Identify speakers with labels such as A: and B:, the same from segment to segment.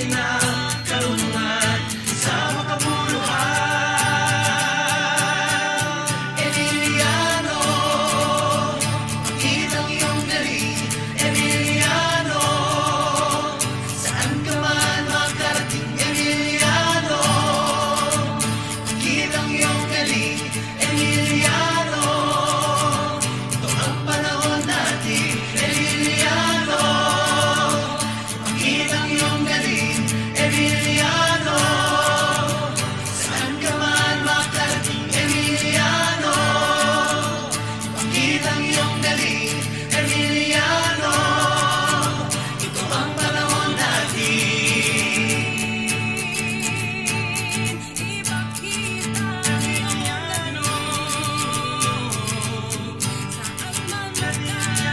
A: karunungan sa makabuluhan. Emiliano, pakita ang iyong galing. Emiliano, saan ka man makarating. Emiliano, pakita ang iyong galing. Emiliano, ito ang panahon natin. Emiliano, pakita ang iyong galing. Emiliano, saan ka man makarating. Emiliano, pakita ang iyong galing. Emiliano, ito ang panahon natin. Ipakita ang iyong ano, saan man nakarating.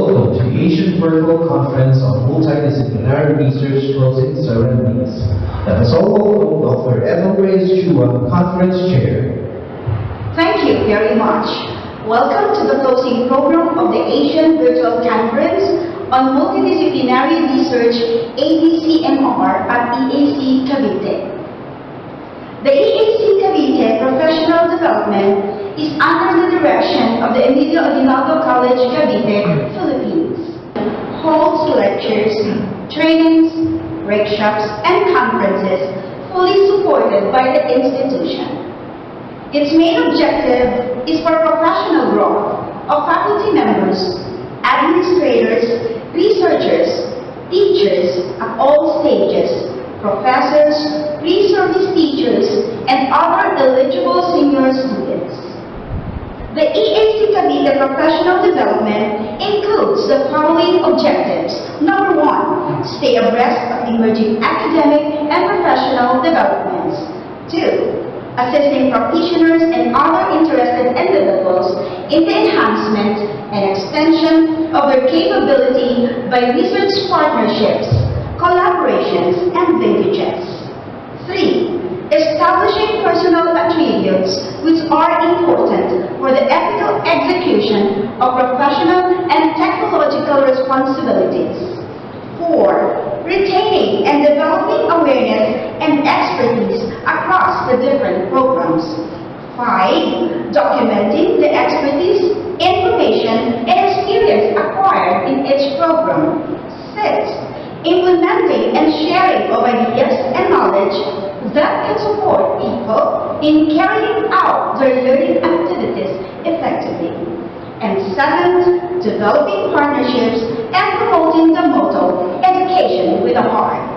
B: Welcome to the Asian Virtual Conference on Multidisciplinary Research Closing Ceremonies. Let us all welcome Dr. Eva Reyes Chua, Conference Chair.
C: Thank you very much. Welcome to the closing program of the Asian Virtual Conference on Multidisciplinary Research ABCMR at EAC Cavite. The EAC Cavite Professional Development is under the direction of the Emilio Aguinaldo College, Cavite, Philippines. Holds lectures, trainings, workshops, and conferences fully supported by the institution. Its main objective is for professional growth of faculty members, administrators, researchers, teachers at all stages, professors, pre-service teachers, and other eligible senior students. The EAC Cavite Professional Development includes the following objectives. Number 1, stay abreast of emerging academic and professional developments. 2, assisting practitioners and other interested individuals in the enhancement and extension of their capability by research partnerships, collaborations, and linkages. 3, establishing personal attributes which are important for the ethical execution of professional and technological responsibilities. 4, retaining and developing awareness and expertise across the different programs. 5, documenting the expertise, information, and experience acquired in each program. 6, implementing and sharing of ideas and knowledge that can support people in carrying out their learning activities effectively. And 7, developing partnerships and promoting the motto, education with a heart.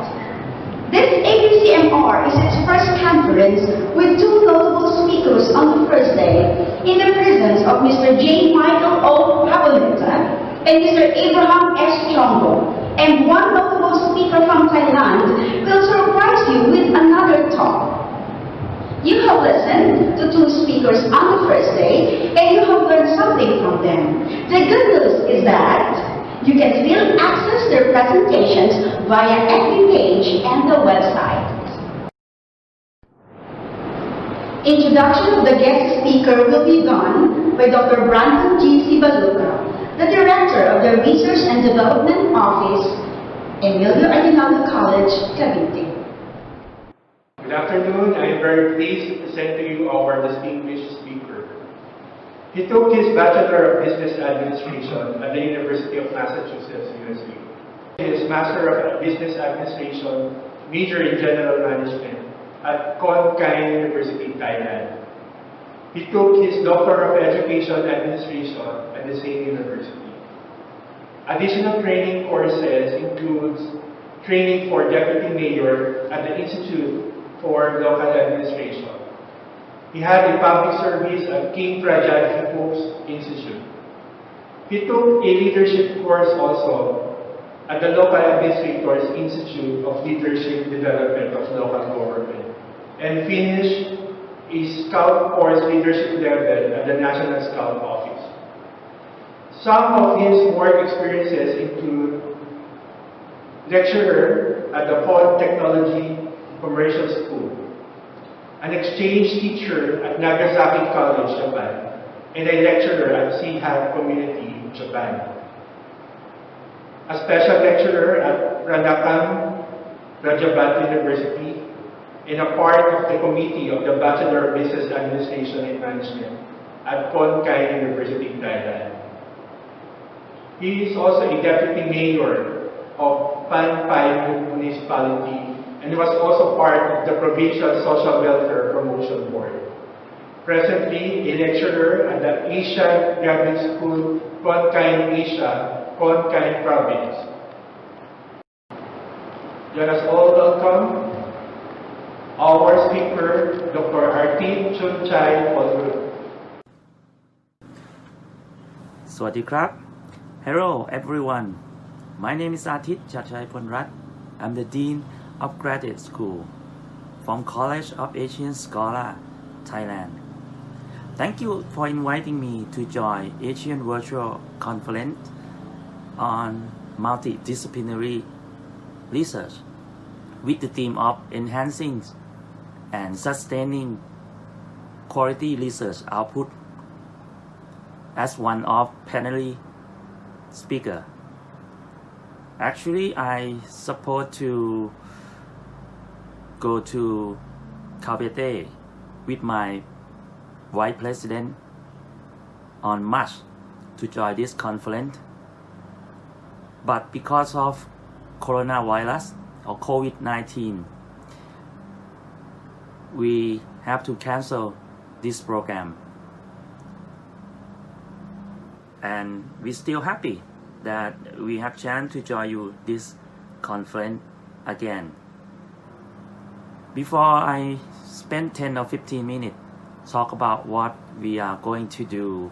C: This ABCMR is its first conference with 2 notable speakers on the first day in the presence of Mr. J. Michael O. Pabolenta and Mr. Abraham S. Chongo. And one notable speaker from Thailand will surprise you with another talk. You have listened to 2 speakers on the first day and you have learned something from them. The good news is that you can still access their presentations via FB page and the website. Introduction of the guest speaker will be done by Dr. Brandon G. Sibaluca, the Director of the Research and Development Office, Emilio Aguinaldo College, Cavite.
D: Good afternoon. I am very pleased to present to you our distinguished speaker. He took his Bachelor of Business Administration at the University of Massachusetts, USA. His Master of Business Administration, major in General Management at Khon Kaen University, Thailand. He took his Doctor of Education Administration at the same university. Additional training courses includes training for Deputy Mayor at the Institute for Local Administration. He had a public service at King Prajat Hippo's Institute. He took a leadership course also at the Local Administrators Institute of Leadership Development of Local Government and finished a Scout Force leadership level at the National Scout Office. Some of his work experiences include lecturer at the Pod Technology Commercial School, an exchange teacher at Nagasaki College, Japan, and a lecturer at Sihan Community, Japan. A special lecturer at Ranakam Rajabat University, and a part of the committee of the Bachelor of Business Administration and Management at Konkai University, Thailand. He is also a deputy mayor of Panpai Municipality and was also part of the Provincial Social Welfare Promotion Board. Presently, a lecturer at the Asian Graduate School, Konkai Asia, Konkai Province. Let us all welcome our speaker, Dr. Artin Chunchai Polru.
E: สวัสดีครับ Hello everyone. My name is Artit Chachai Ponrat. I'm the Dean of Graduate School from College of Asian Scholar, Thailand. Thank you for inviting me to join Asian Virtual Conference on Multidisciplinary Research with the theme of enhancing and sustaining quality research output as one of panelist speaker. Actually, I supposed to go to Cavite with my Vice President on March to join this conference, but because of coronavirus or COVID-19, we have to cancel this program. And we're still happy that we have chance to join you this conference again. Before I spend 10 or 15 minutes talk about what we are going to do,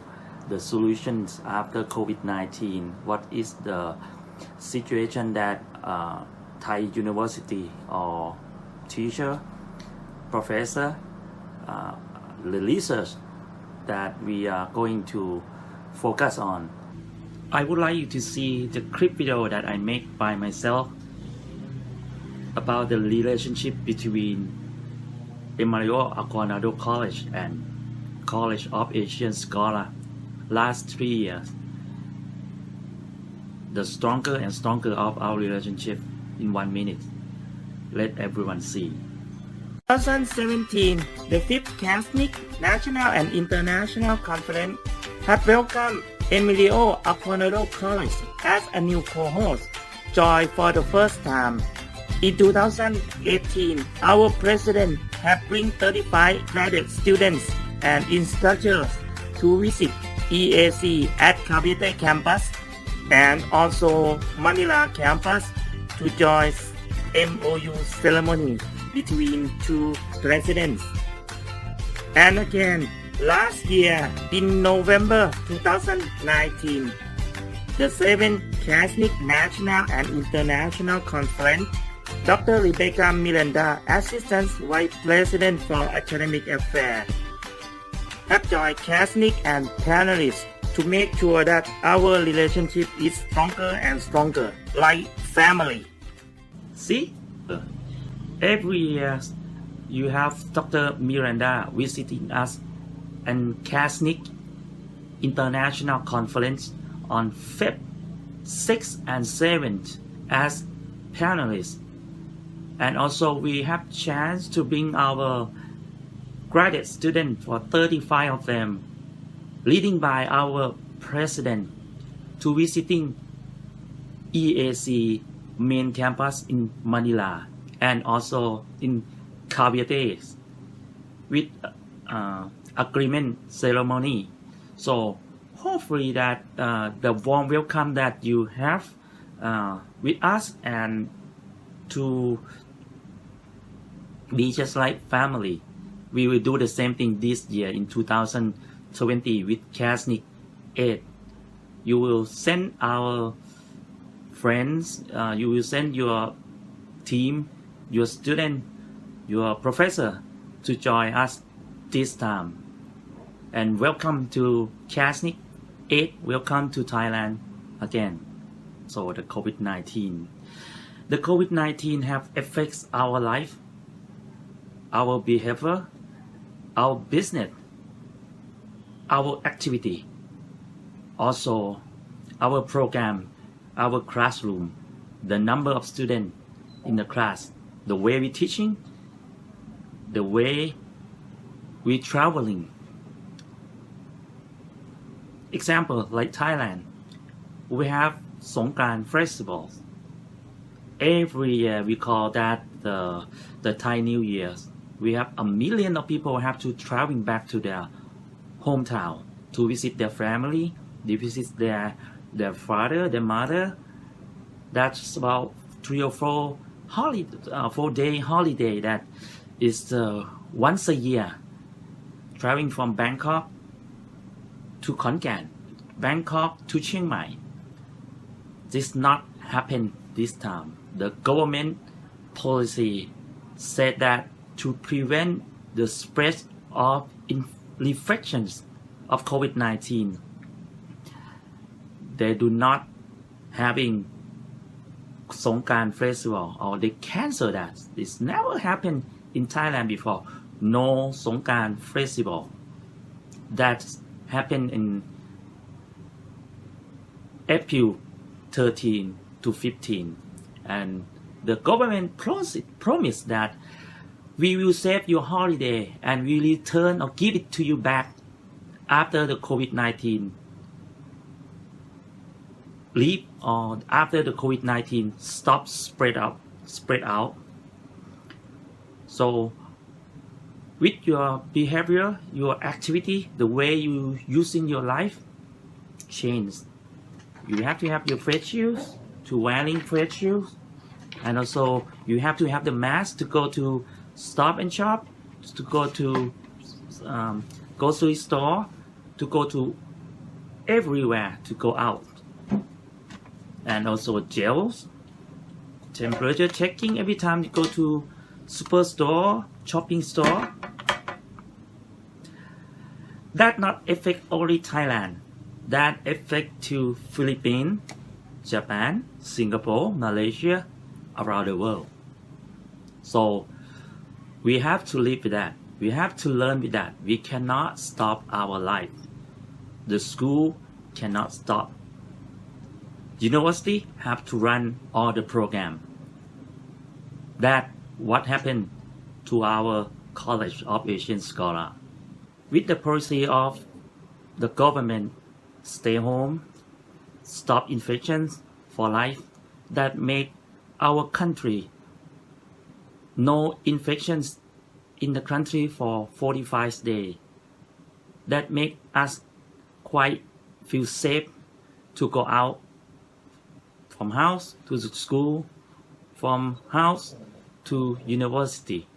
E: the solutions after COVID-19, what is the situation that Thai University or teacher, professor, the research that we are going to focus on. I would like you to see the clip video that I make by myself about the relationship between Emmanuel Aguinaldo College and College of Asian Scholar last 3 years. The stronger and stronger of our relationship in 1 minute. Let everyone see. 2017, the 5th CASNIC National and International Conference had welcomed Emilio Aguinaldo College as a new co-host, joined for the first time. In 2018, our president had bring 35 graduate students and instructors to visit EAC at Cavite campus and also Manila campus to join MOU ceremony between two presidents. And again, last year in November 2019, the 7th CASNIC National and International Conference, Dr. Rebecca Miranda, Assistant Vice President for Academic Affairs, have joined CASNIC and panelists to make sure that our relationship is stronger and stronger, like family. See? Every year you have Dr. Miranda visiting us and CASNIC International Conference on Feb 6th and 7th as panelists. And also we have chance to bring our graduate students for 35 of them, leading by our president, to visiting EAC main campus in Manila and also in Cavite with agreement ceremony. So hopefully that the warm welcome that you have with us and to be just like family. We will do the same thing this year in 2020 with CASNIC 8. You will send our friends, you will send your team, your student, your professor to join us this time. And welcome to Casnic 8. Welcome to Thailand again. So the COVID-19. The COVID-19 have affects our life, our behavior, our business, our activity, also our program, our classroom, the number of students in the class, the way we teaching, the way we traveling. Example, like Thailand, we have Songkran festivals. Every year we call that the Thai New Year. We have a million of people have to traveling back to their hometown to visit their family, they visit their father, their mother. That's about 3 or 4 4-day holiday that is once a year. Traveling from Bangkok to Khon Kaen, Bangkok to Chiang Mai. This not happen this time. The government policy said that to prevent the spread of infections of COVID-19, they do not having Songkran festival, or they cancel that. This never happened in Thailand before. No Songkran festival. That happened in April 13 to 15, and the government promised that we will save your holiday and we return or give it to you back after the COVID-19 leave, or after the COVID-19 stop spread out. So with your behavior, your activity, the way you using your life change. You have to have your face shields, to wearing face shields, and also you have to have the mask to go to Stop and Shop, to go to grocery store, to go to everywhere to go out. And also gels, temperature checking every time you go to superstore, shopping store. That not affect only Thailand. That affect to Philippines, Japan, Singapore, Malaysia, around the world. So we have to live with that. We have to learn with that. We cannot stop our life. The school cannot stop. University have to run all the program. That what happened to our College of Asian Scholar. With the policy of the government, stay home, stop infections for life, that make our country no infections in the country for 45 days. That make us quite feel safe to go out from house to the school, from house to university.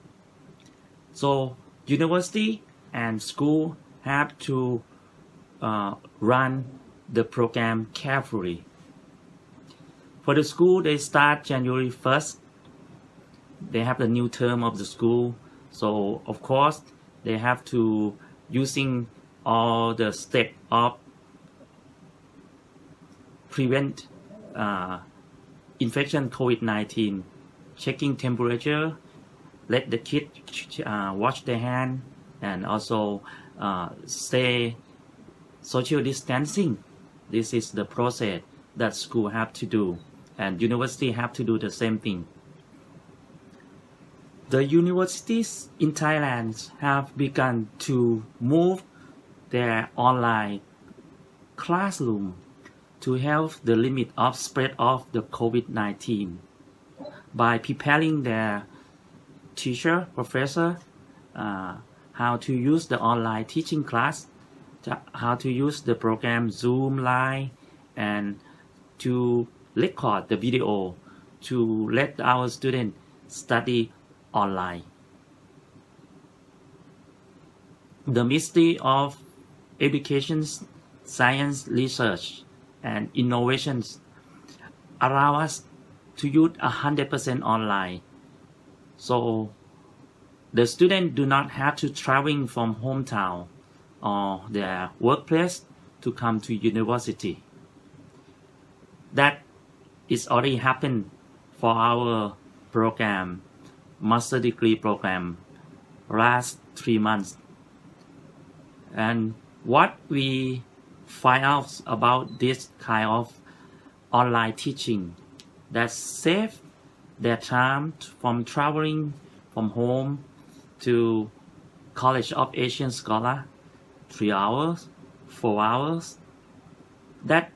E: So university and school have to run the program carefully. For the school, they start January 1st. They have the new term of the school. So of course, they have to using all the step of prevent infection COVID-19, checking temperature, let the kid wash their hand, and also stay social distancing. This is the process that school have to do, and university have to do the same thing. The universities in Thailand have begun to move their online classroom to help the limit of spread of the COVID-19 by preparing their teacher, professor, how to use the online teaching class, how to use the program Zoom, Line, and to record the video to let our students study online. The Ministry of Education, Science, Research, and Innovations allow us to use 100% online. So the students do not have to traveling from hometown or their workplace to come to university. That is already happened for our program, master degree program, last 3 months. And what we find out about this kind of online teaching that save their time from traveling from home to College of Asian Scholar 3 hours, 4 hours, that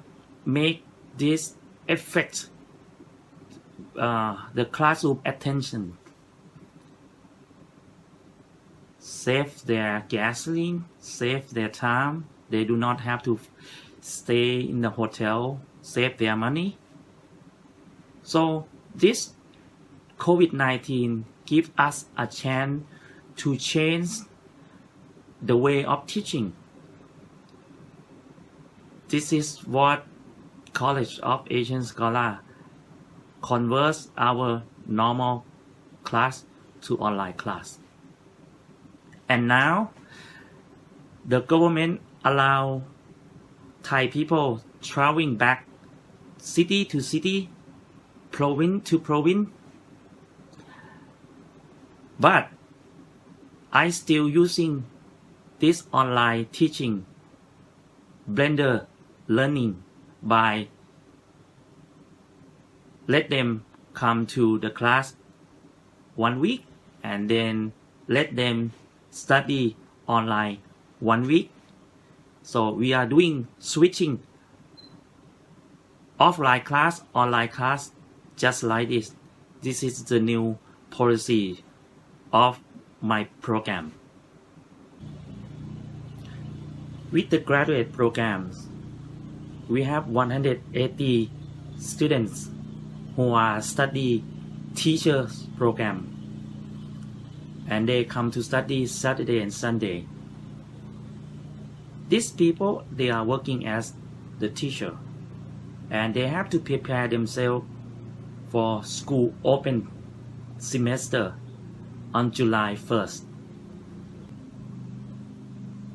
E: make this affect the classroom attention, save their gasoline, save their time. They do not have to stay in the hotel, save their money. So this COVID-19 gives us a chance to change the way of teaching. This is what College of Asian Scholar converts our normal class to online class. And now the government allow Thai people traveling back city to city, province to province. But I still using this online teaching blended learning by let them come to the class 1 week and then let them study online 1 week. So we are doing switching offline class, online class, just like this. This is the new policy of my program. With the graduate programs, we have 180 students who are study teachers program, and they come to study Saturday and Sunday. These people, they are working as the teacher, and they have to prepare themselves for school open semester on July 1st.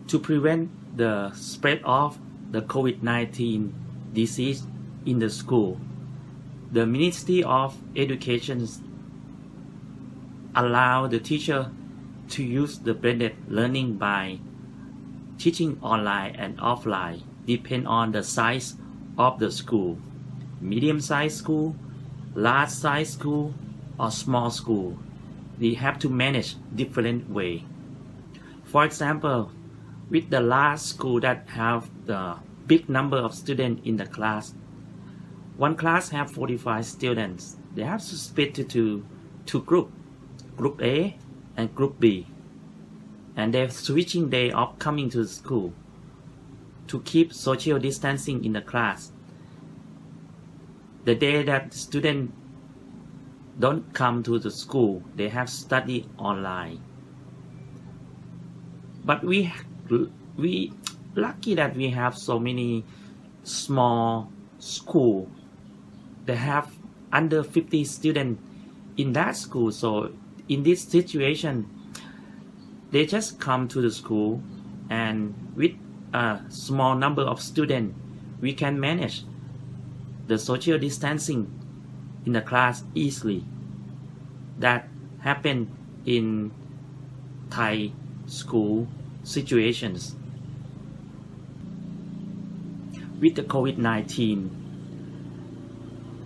E: To prevent the spread of the COVID-19 disease in the school, the Ministry of Education allow the teacher to use the blended learning by teaching online and offline, depend on the size of the school, medium-sized school, large-sized school, or small school. We have to manage different way. For example, with the large school that have the big number of students in the class, one class have 45 students. They have to split to two groups, Group A and Group B. And they're switching day of coming to the school to keep social distancing in the class. The day that students don't come to the school, they have study online. But we lucky that we have so many small school. They have under 50 students in that school. So in this situation, they just come to the school, and with a small number of students, we can manage the social distancing in the class easily. That happened in Thai school situations. With the COVID-19,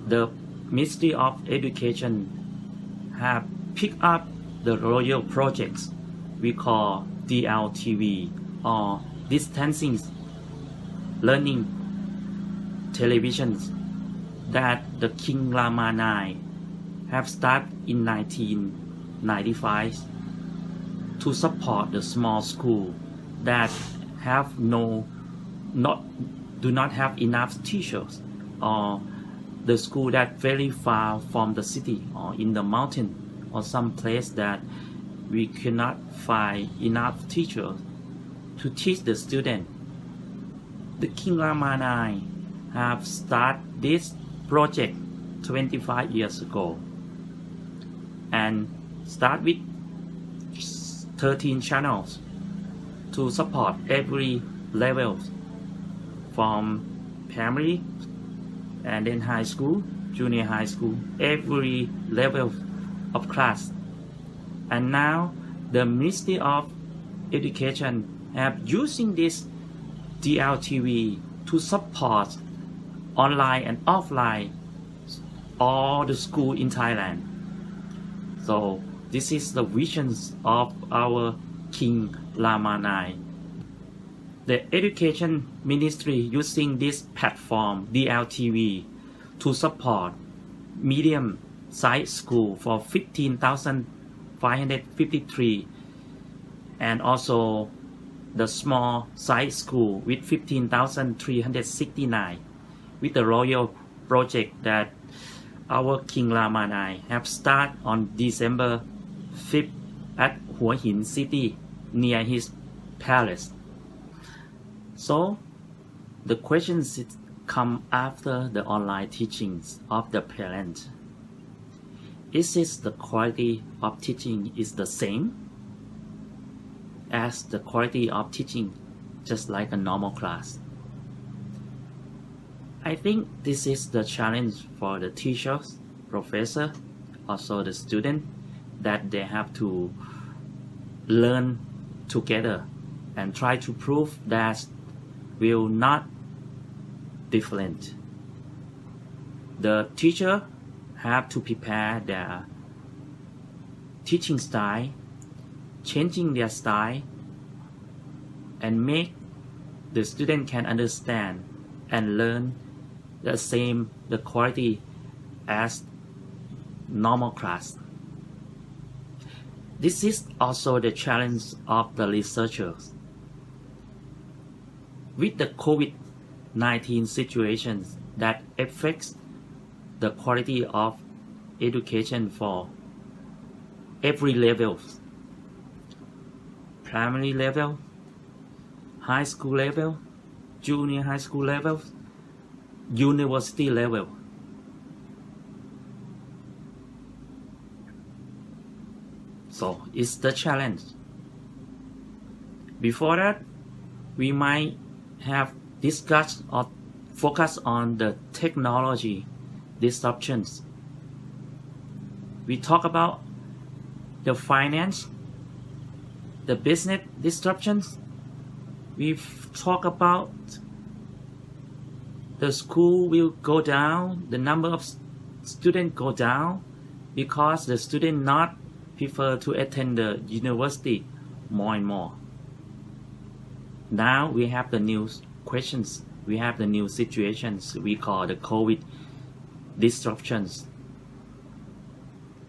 E: the Ministry of Education have picked up the royal projects we call DLTV, or distancing learning televisions, that the King Rama IX have started in 1995 to support the small school that have do not have enough teachers, or the school that very far from the city or in the mountain or some place that we cannot find enough teachers to teach the student. The King Rama IX have started this project 25 years ago and start with 13 channels to support every level from primary and then high school, junior high school, every level of class. And now the Ministry of Education have using this DLTV to support online and offline all the school in Thailand. So this is the visions of our King Rama IX. The Education Ministry using this platform DLTV to support medium size school for 15,553 and also the small size school with 15,369 with the royal project that our King Rama IX have started on December 5th at Hua Hin City near his palace. So the questions come after the online teachings of the parent. Is this the quality of teaching is the same as the quality of teaching just like a normal class? I think this is the challenge for the teachers, professor, also the student, that they have to learn together and try to prove that will not different. The teacher have to prepare their teaching style, changing their style, and make the student can understand and learn the quality as normal class. This is also the challenge of the researchers. With the COVID-19 situations that affects the quality of education for every level, primary level, high school level, junior high school level, university level. So it's the challenge. Before that, we might have discussed or focused on the technology disruptions. We talk about the finance, the business disruptions. We've talked about the school will go down, the number of students go down because the student not prefer to attend the university more and more. Now we have the new questions, we have the new situations we call the COVID disruptions.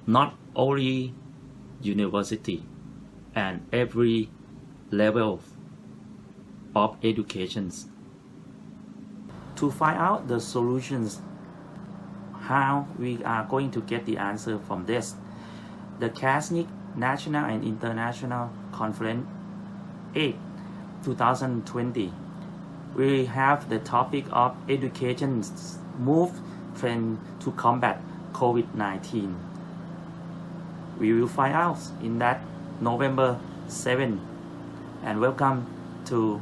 E: Not only university and every level of educations. To find out the solutions, how we are going to get the answer from this, the CASNIC National and International Conference 8 2020 we have the topic of education's move trend to combat COVID-19. We will find out in that November 7, and welcome to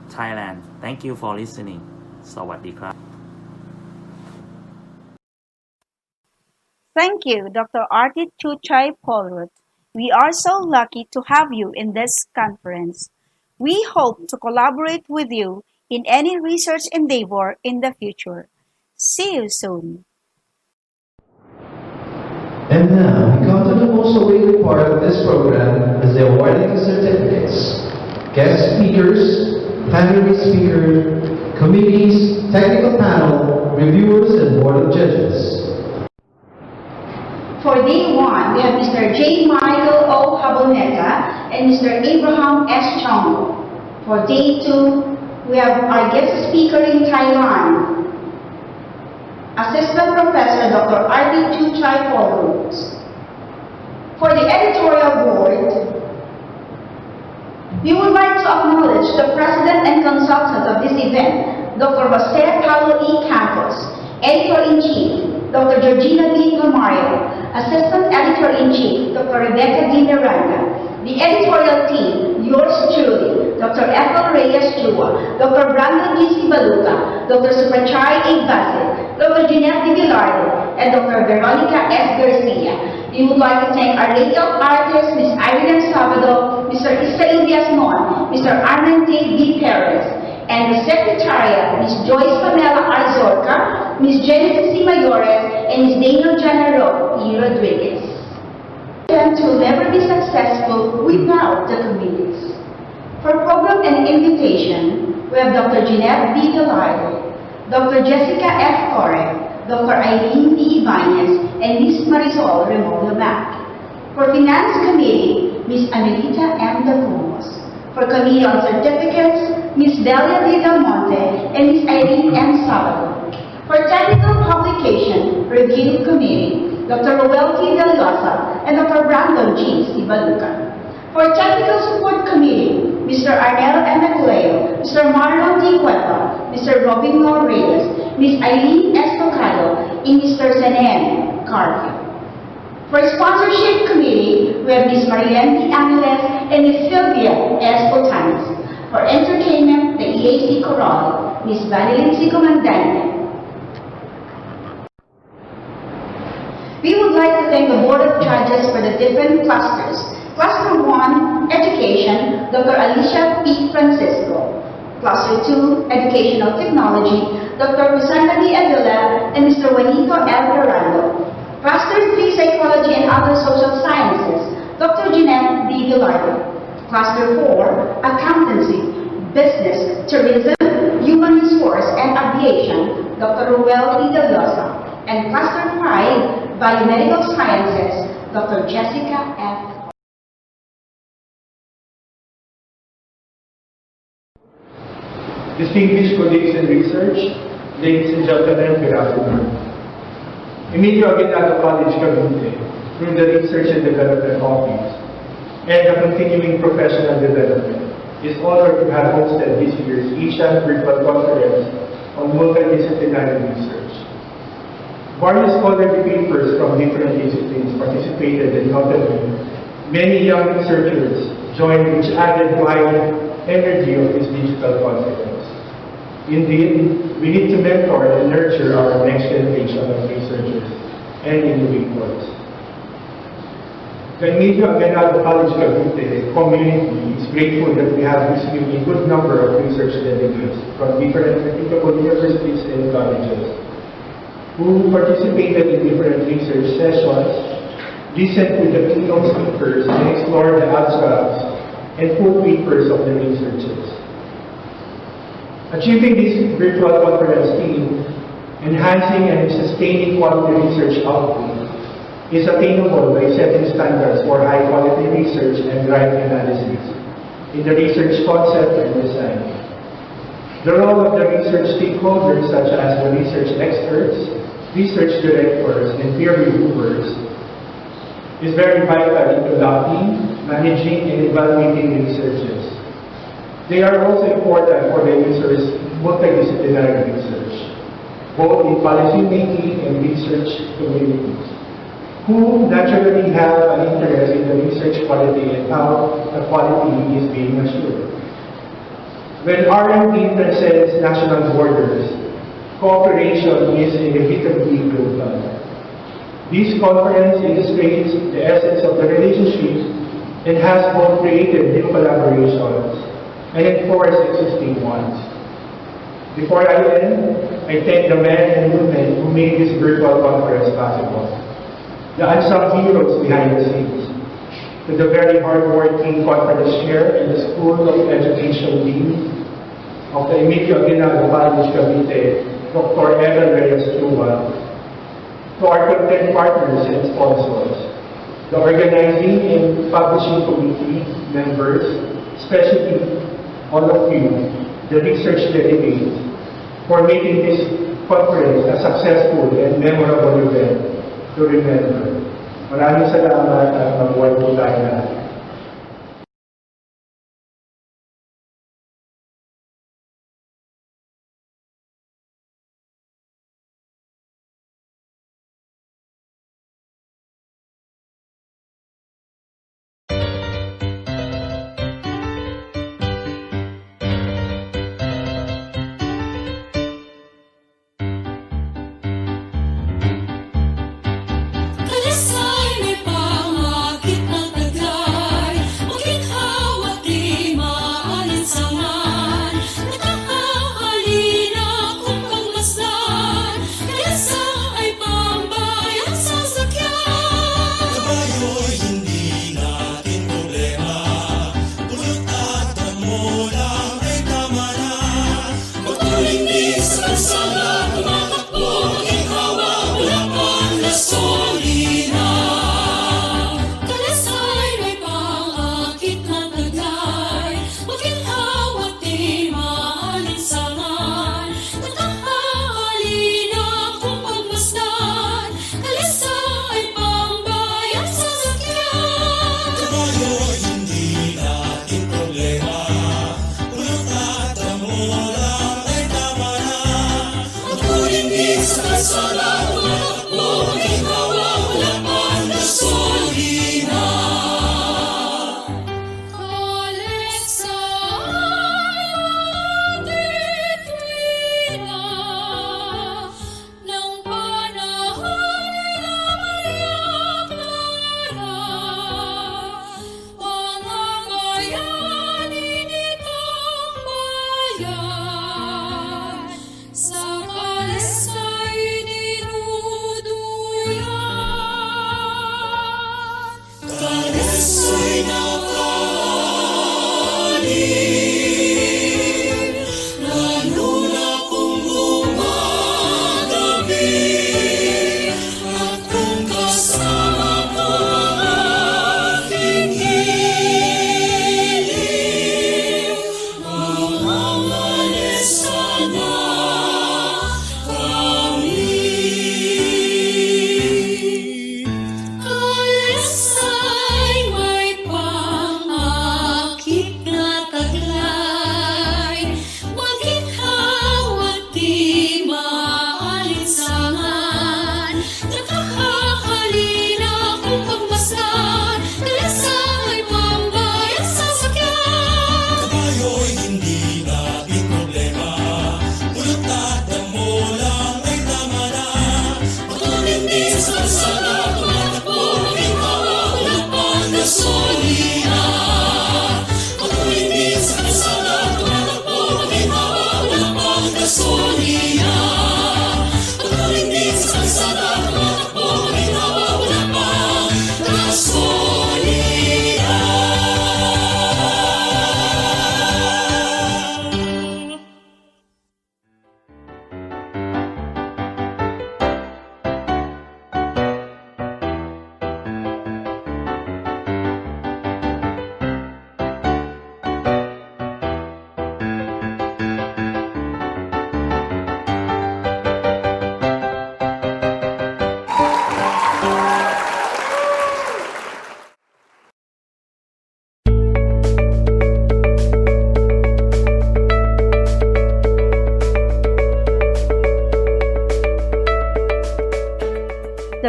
E: Thailand. Thank you for listening. สวัสดีครับ
C: Thank you, Dr. Artit Chuchai Polrut. We are so lucky to have you in this conference. We hope to collaborate with you in any research endeavor in the future. See you soon.
B: And now we come to the most awaited part of this program is the awarding of certificates. Guest speakers, plenary speakers, committees, technical panel, reviewers, and board of judges.
C: For day 1, we have Mr. J. Michael O. Haboneta and Mr. Abraham S. Chong. For day 2, we have our guest speaker in Thailand, Assistant Professor Dr. Artit Chuchai Polrut. For the editorial board, we would like to acknowledge the President and Consultant of this event, Dr. Jose Paulo E. Campos, Editor-in-Chief, Dr. Georgina B. Tomario, Assistant Editor-in-Chief, Dr. Rebecca D. Miranda, The editorial team, yours truly, Dr. Ethel Reyes Chua, Dr. Brandon G. Sibaluca, Dr. Superchari A. Bassett, Dr. Jeanette D. Villardo, and Dr. Veronica S. Garcia. We would like to thank Our Lady of Artists, Ms. Irene Sabado, Mr. Isael Diazmon, Mr. Armente D. Perez, and the Secretariat, Ms. Joyce Pamela Arzorca, Ms. Genesis C. Mayores, and Ms. Daniel Janaro E. Rodriguez. To never be successful without the committees. For program and invitation, we have Dr. Jeanette B. Villardo, Dr. Jessica F. Torre, Dr. Eileen B. Ibanez, and Ms. Marisol Ramon Lamac. For Finance Committee, Ms. Anelita M. Dacumos. For Committee on Certificates, Ms. Delia D. Del Monte and Ms. Irene M. Sabado. For Technical Publication Review Committee, Dr. Roel T. Del Losa and Dr. Brandon G. Sibaluca. For Technical Support Committee, Mr. Arnel M. Macleo, Mr. Marlon D. Cueva, Mr. Robin Nor Reyes, Ms. Eileen Estocado, and Mr. Sanem Carvio. For Sponsorship Committee, we have Ms. Marilyn D. Angeles and Ms. Sylvia S. Otanis. For Entertainment, the EAC Coral, Ms. Vanilin C. Comandante. We would like to thank the Board of Judges for the different clusters. Cluster 1, Education, Dr. Alicia P. Francisco. Cluster 2, Educational Technology, Dr. Kusanda D. Avila and Mr. Juanito L. Ferrando. Cluster 3, Psychology and Other Social Sciences, Dr. Jeanette D. Villardo. Cluster 4, Accountancy, Business, Tourism, Human Resource, and Aviation, Dr. Ruel P. Del Losa. And Cluster 5, Biomedical Sciences, Dr. Jessica F.
D: Distinguished colleagues in research, ladies and gentlemen, good afternoon. Emilio Aguinaldo College, Cavite, through the Research and Development Office and the continuing professional development, is honored to have hosted this year's Asian Virtual Conference on Multidisciplinary Research. Various scholarly papers from different disciplines participated, and notably, many young researchers joined, which added wide energy of this digital conference. Indeed, we need to mentor and nurture our next generation of researchers and innovators. The Emilio Aguinaldo College Cavite community is grateful that we have received a good number of research delegates from different reputable universities and colleges who participated in different research sessions, listened to the keynote speakers, and explored the abstracts and full papers of the researchers. Achieving this virtual conference theme, enhancing and sustaining quality research output, is attainable by setting standards for high-quality research and right analysis in the research concept and design. The role of the research stakeholders, such as the research experts, research directors, and peer reviewers, is very vital in conducting, managing, and evaluating researches. They are also important for the user's multidisciplinary research, both in policymaking and research communities, who naturally have an interest in the research quality and how the quality is being assured. When R&D transcends national borders, cooperation is inevitably global. This conference illustrates the essence of the relationship and has both created new collaborations and enforced existing ones. Before I end, I thank the men and women who made this virtual conference possible, the unsung heroes behind the scenes, to the very hardworking conference chair and the School of Education Dean of the Emilio Aguinaldo College Cavite, Dr. Ethel Reyes Chua, to our content partners and sponsors, the organizing and publishing committee members, especially all of you, the research delegates, for making this conference a successful and memorable event to remember. Maraming salamat at mabuhay po tayo lahat.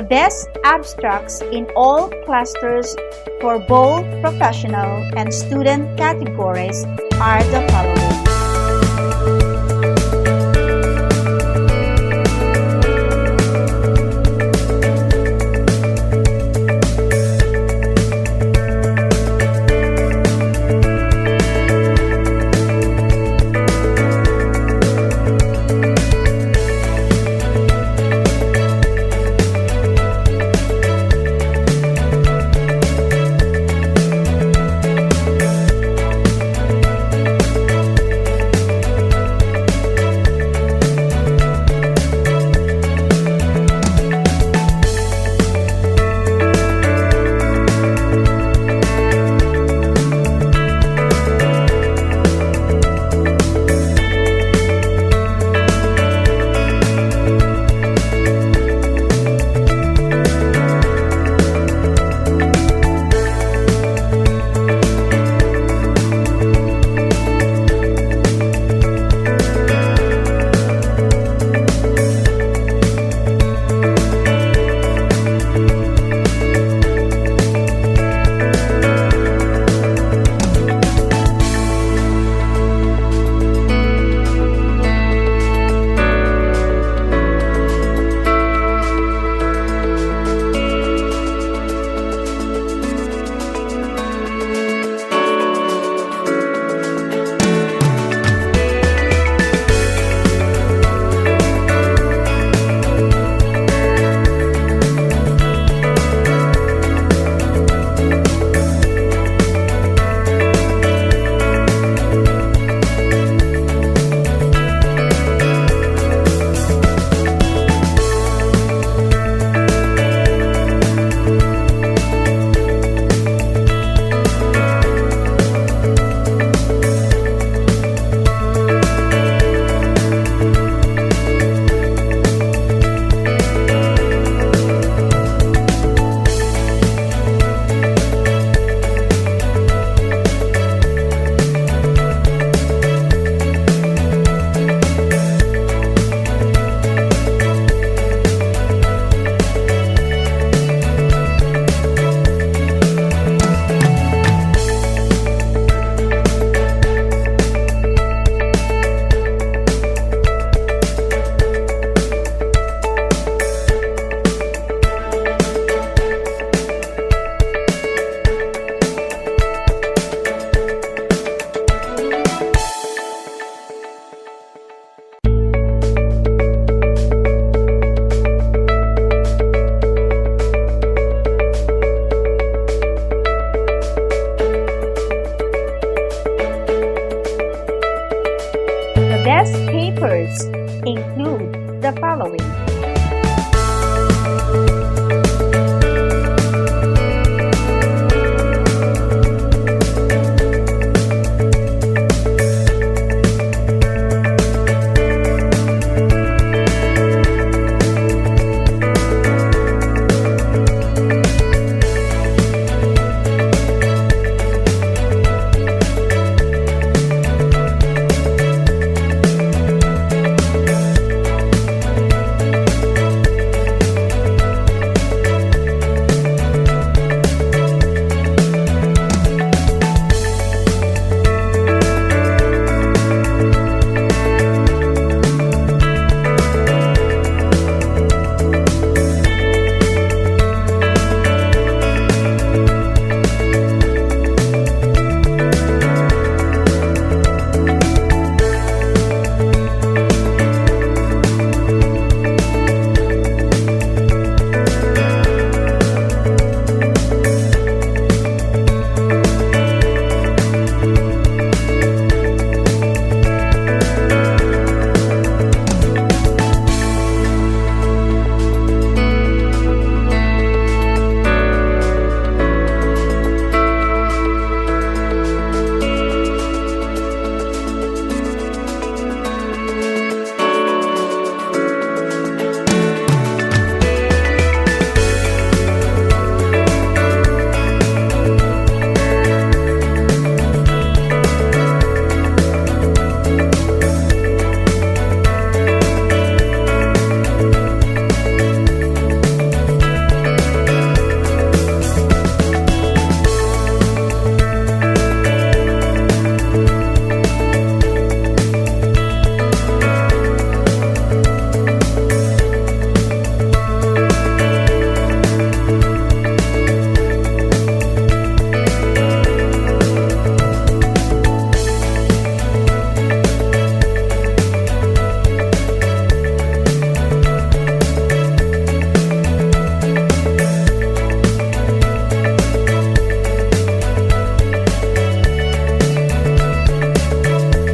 F: The best abstracts in all clusters for both professional and student categories are the following. Best papers include the following.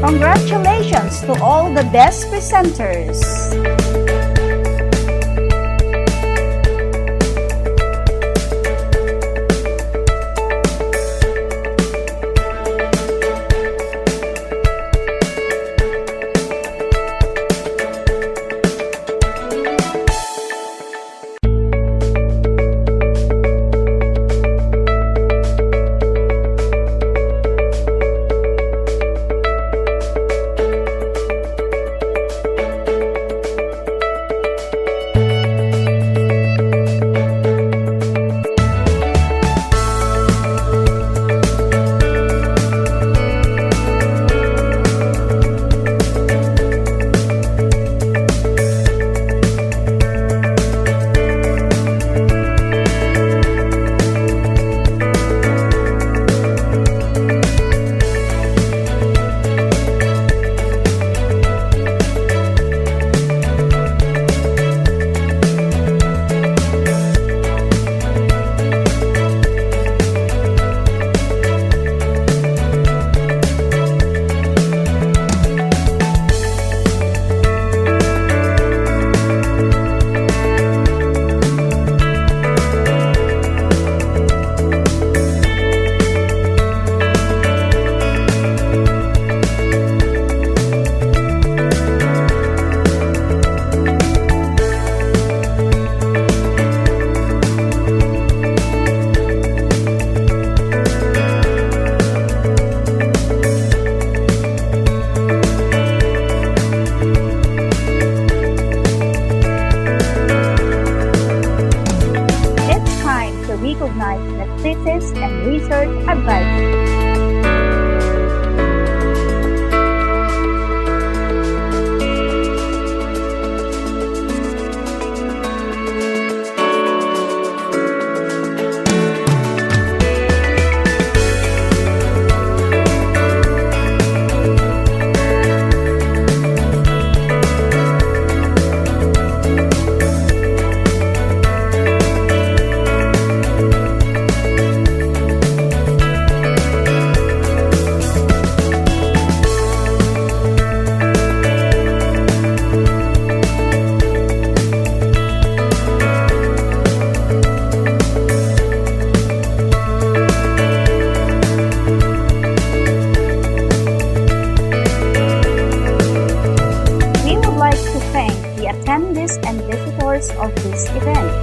F: Congratulations to all the best presenters! Recognize the thesis and research advisor. Attendees and visitors of this event.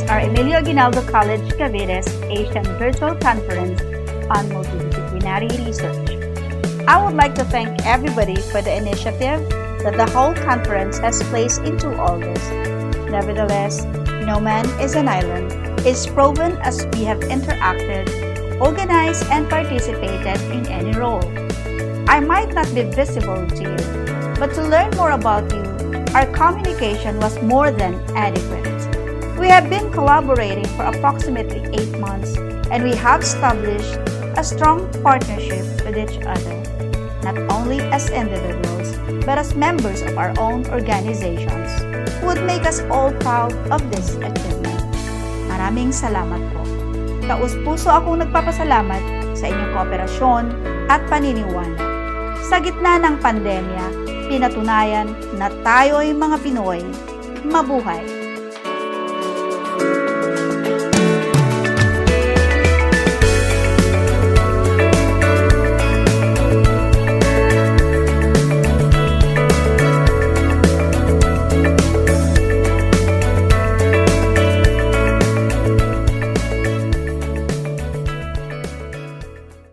F: Our Emilio Aguinaldo College Cavite's Asian Virtual Conference on Multidisciplinary Research. I would like to thank everybody for the initiative that the whole conference has placed into all this. Nevertheless, no man is an island. It's proven as we have interacted, organized, and participated in any role. I might not be visible to you, but to learn more about you, our communication was more than adequate. We have been collaborating for approximately 8 months, and we have established a strong partnership with each other, not only as individuals, but as members of our own organizations, who would make us all proud of this achievement. Maraming salamat po. Taus-puso akong nagpapasalamat sa inyong kooperasyon at paniniwala. Sa gitna ng pandemya, pinatunayan na tayo ay mga Pinoy. Mabuhay!